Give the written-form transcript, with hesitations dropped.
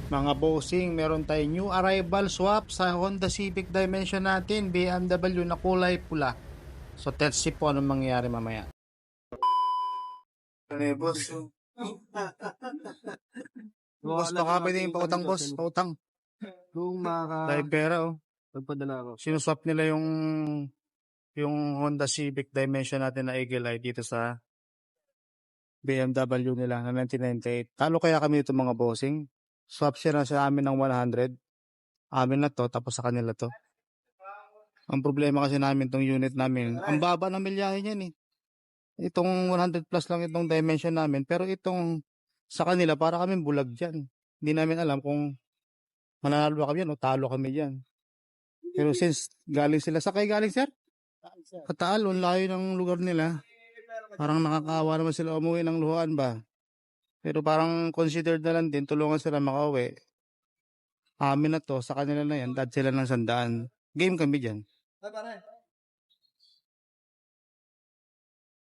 Mga bossing, meron tayong new arrival swap sa Honda Civic Dimension natin, BMW na kulay pula. So let's see po anong mangyayari mamaya. Ano eh, boss? Boss, baka pwede yung pautang, boss. Pautang. Kung Dahil pera, oh. magpadala ako. Sinuswap nila yung Honda Civic Dimension natin na Eagle Eye dito sa BMW nila na 1998. Talo kaya kami dito mga bossing? Swap siya na sa amin ng 100. Amin na to, tapos sa kanila to. Ang problema kasi namin tong unit namin, ang baba ng milyahe niyan eh. Itong 100 plus lang itong dimension namin, pero itong sa kanila para kami bulag dyan. Hindi namin alam kung mananalo kami yan o talo kami dyan. Pero since galing sila, sakay galing sir? Kataal, ang layo ng lugar nila. Parang nakakaawa naman sila umuwi ng luhaan ba. Pero parang considered na lang din, tulungan sila makauwi. Amin na to, sa kanila na yan, dad sila ng 100. Game kami dyan.